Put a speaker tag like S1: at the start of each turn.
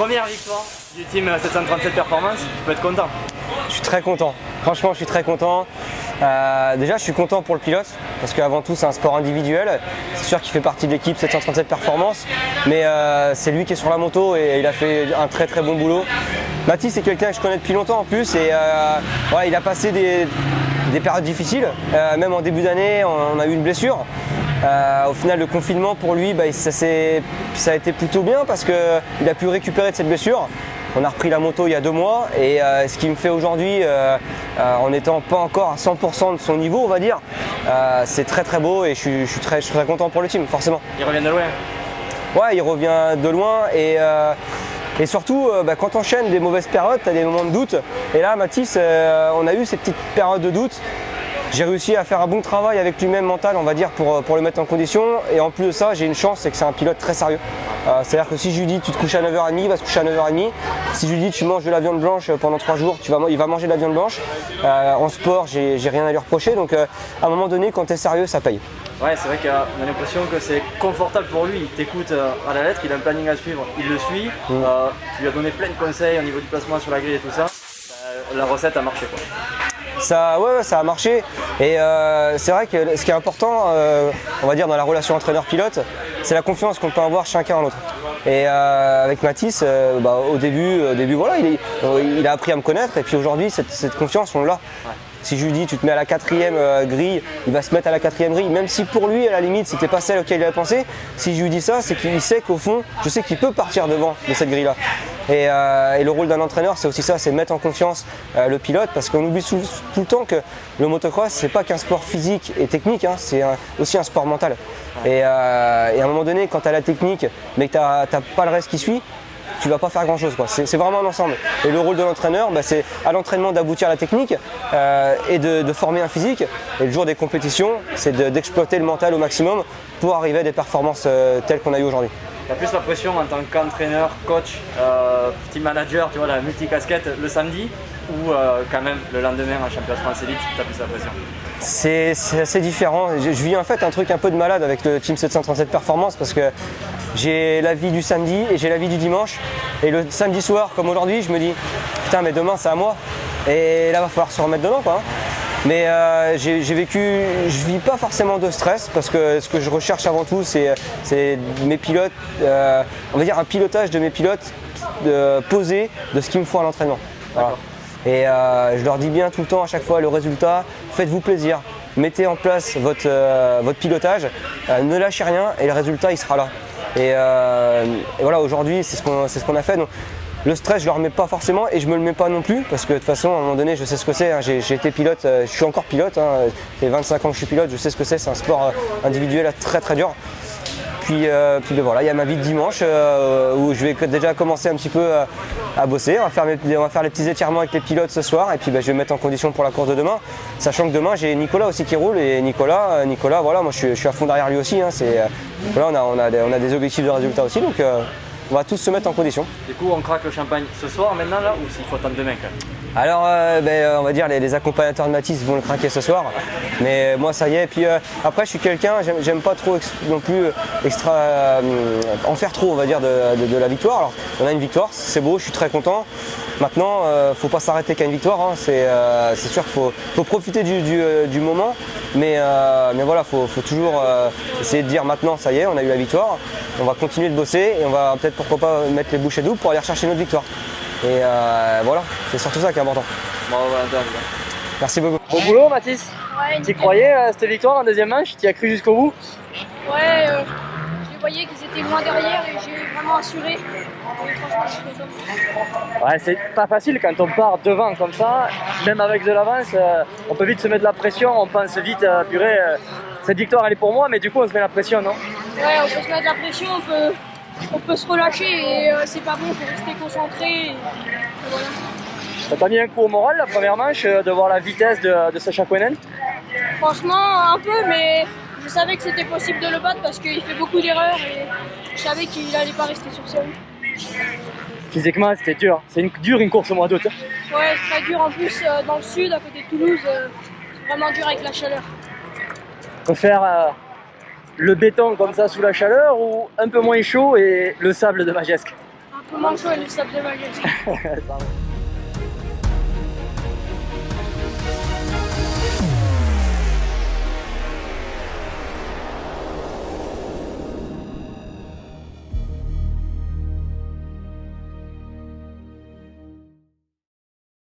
S1: Première victoire du team 737 Performance, tu peux être content?
S2: Je suis très content, franchement je suis très content. Déjà je suis content pour le pilote parce qu'avant tout c'est un sport individuel. C'est sûr qu'il fait partie de l'équipe 737 Performance, mais c'est lui qui est sur la moto et il a fait un très très bon boulot. Mathis c'est quelqu'un que je connais depuis longtemps en plus et ouais, il a passé des périodes difficiles, même en début d'année on a eu une blessure. Au final le confinement pour lui ça a été plutôt bien parce qu'il a pu récupérer de cette blessure. On a repris la moto il y a 2 mois et ce qui me fait aujourd'hui, en n'étant pas encore à 100% de son niveau on va dire, c'est très très beau et je suis très content pour le team forcément.
S1: Il revient de loin?
S2: Ouais, il revient de loin et surtout quand tu enchaînes des mauvaises périodes, tu as des moments de doute. Et là Mathis, on a eu ces petites périodes de doute. J'ai réussi à faire un bon travail avec lui-même mental, on va dire, pour le mettre en condition. Et en plus de ça, j'ai une chance, c'est que c'est un pilote très sérieux. C'est-à-dire que si je lui dis tu te couches à 9h30, il va se coucher à 9h30. Si je lui dis tu manges de la viande blanche pendant 3 jours, il va manger de la viande blanche. En sport, j'ai rien à lui reprocher. Donc à un moment donné, quand tu es sérieux, ça paye.
S1: Ouais, c'est vrai qu'on a l'impression que c'est confortable pour lui. Il t'écoute à la lettre, il a un planning à suivre, il le suit. Tu lui as donné plein de conseils au niveau du placement sur la grille et tout ça. La recette a marché quoi.
S2: Ça a marché et c'est vrai que ce qui est important, on va dire dans la relation entraîneur-pilote, c'est la confiance qu'on peut avoir chacun en l'autre. Et avec Mathis, au début voilà, il a appris à me connaître et puis aujourd'hui cette confiance on l'a. Ouais. Si je lui dis tu te mets à la 4e grille, il va se mettre à la 4e grille, même si pour lui à la limite c'était pas celle auquel il avait pensé. Si je lui dis ça, c'est qu'il sait qu'au fond, je sais qu'il peut partir devant de cette grille là. Et le rôle d'un entraîneur c'est aussi ça, c'est mettre en confiance le pilote parce qu'on oublie tout le temps que le motocross c'est pas qu'un sport physique et technique, hein, c'est aussi un sport mental. Et à un moment donné quand tu as la technique mais que tu n'as pas le reste qui suit, tu vas pas faire grand chose. C'est vraiment un ensemble. Et le rôle de l'entraîneur, c'est à l'entraînement d'aboutir à la technique et de former un physique. Et le jour des compétitions, c'est d'exploiter le mental au maximum pour arriver à des performances telles qu'on a eu aujourd'hui.
S1: Tu as plus la pression en tant qu'entraîneur, coach, team manager, tu vois, la multicasquette le samedi ou quand même le lendemain en championnat de France Elite, tu as plus la pression?
S2: C'est assez différent. Je vis en fait un truc un peu de malade avec le Team 737 Performance parce que j'ai la vie du samedi et j'ai la vie du dimanche. Et le samedi soir, comme aujourd'hui, je me dis putain, mais demain c'est à moi. Et là, il va falloir se remettre dedans, quoi. Mais je vis pas forcément de stress parce que ce que je recherche avant tout, c'est mes pilotes, on va dire un pilotage de mes pilotes posé de ce qu'il me faut à l'entraînement. Voilà. Et je leur dis bien tout le temps à chaque fois le résultat, faites-vous plaisir, mettez en place votre pilotage, ne lâchez rien et le résultat il sera là. Et voilà, aujourd'hui c'est ce qu'on a fait. Donc, le stress je ne le remets pas forcément et je me le mets pas non plus parce que de toute façon à un moment donné je sais ce que c'est, hein. J'ai été pilote, je suis encore pilote, hein. Ça fait 25 ans que je suis pilote, je sais ce que c'est un sport individuel très très dur. Puis voilà, il y a ma vie de dimanche où je vais déjà commencer un petit peu à bosser. On va faire les petits étirements avec les pilotes ce soir et puis je vais me mettre en condition pour la course de demain. Sachant que demain j'ai Nicolas aussi qui roule et Nicolas voilà, moi je suis à fond derrière lui aussi. Hein. Voilà, on a des objectifs de résultats aussi donc on va tous se mettre en condition.
S1: Du coup on craque le champagne ce soir maintenant là ou s'il faut attendre demain quand même?
S2: Alors on va dire les accompagnateurs de Mathis vont le craquer ce soir, mais moi ça y est. Et puis après je suis quelqu'un, j'aime pas trop non plus en faire trop on va dire de la victoire. Alors on a une victoire, c'est beau, je suis très content. Maintenant faut pas s'arrêter qu'à une victoire, hein. C'est sûr qu'il faut profiter du moment, mais voilà, faut toujours essayer de dire maintenant ça y est, on a eu la victoire, on va continuer de bosser et on va peut-être pourquoi pas mettre les bouchées doubles pour aller rechercher notre victoire. Et voilà, c'est surtout ça qui est important.
S1: Bravo,
S2: merci beaucoup.
S1: Bon boulot Mathis.
S3: Ouais,
S1: tu croyais à cette victoire en deuxième manche? Tu y as cru jusqu'au bout?
S3: Ouais, je voyais qu'ils étaient loin derrière et j'ai vraiment assuré. Et franchement, je suis content.
S1: Ouais, c'est pas facile quand on part devant comme ça, même avec de l'avance, on peut vite se mettre la pression, on pense vite, purée, cette victoire elle est pour moi, mais du coup on se met la pression, non?
S3: Ouais, on peut se mettre la pression, on peut se relâcher et c'est pas bon, il faut rester concentré. Et voilà.
S1: Ça t'a mis un coup au moral la première manche de voir la vitesse de Sacha Koenen?
S3: Franchement, un peu, mais je savais que c'était possible de le battre parce qu'il fait beaucoup d'erreurs et je savais qu'il n'allait pas rester sur ses roues.
S1: Physiquement, c'était dur. C'est une course au mois d'août.
S3: Ouais, c'est très dur en plus dans le sud, à côté de Toulouse. C'est vraiment dur avec la chaleur.
S1: On peut faire le béton comme ça sous la chaleur ou un peu moins chaud et le sable de Magesque?
S3: Un Manchot et le Stade de Malaisie.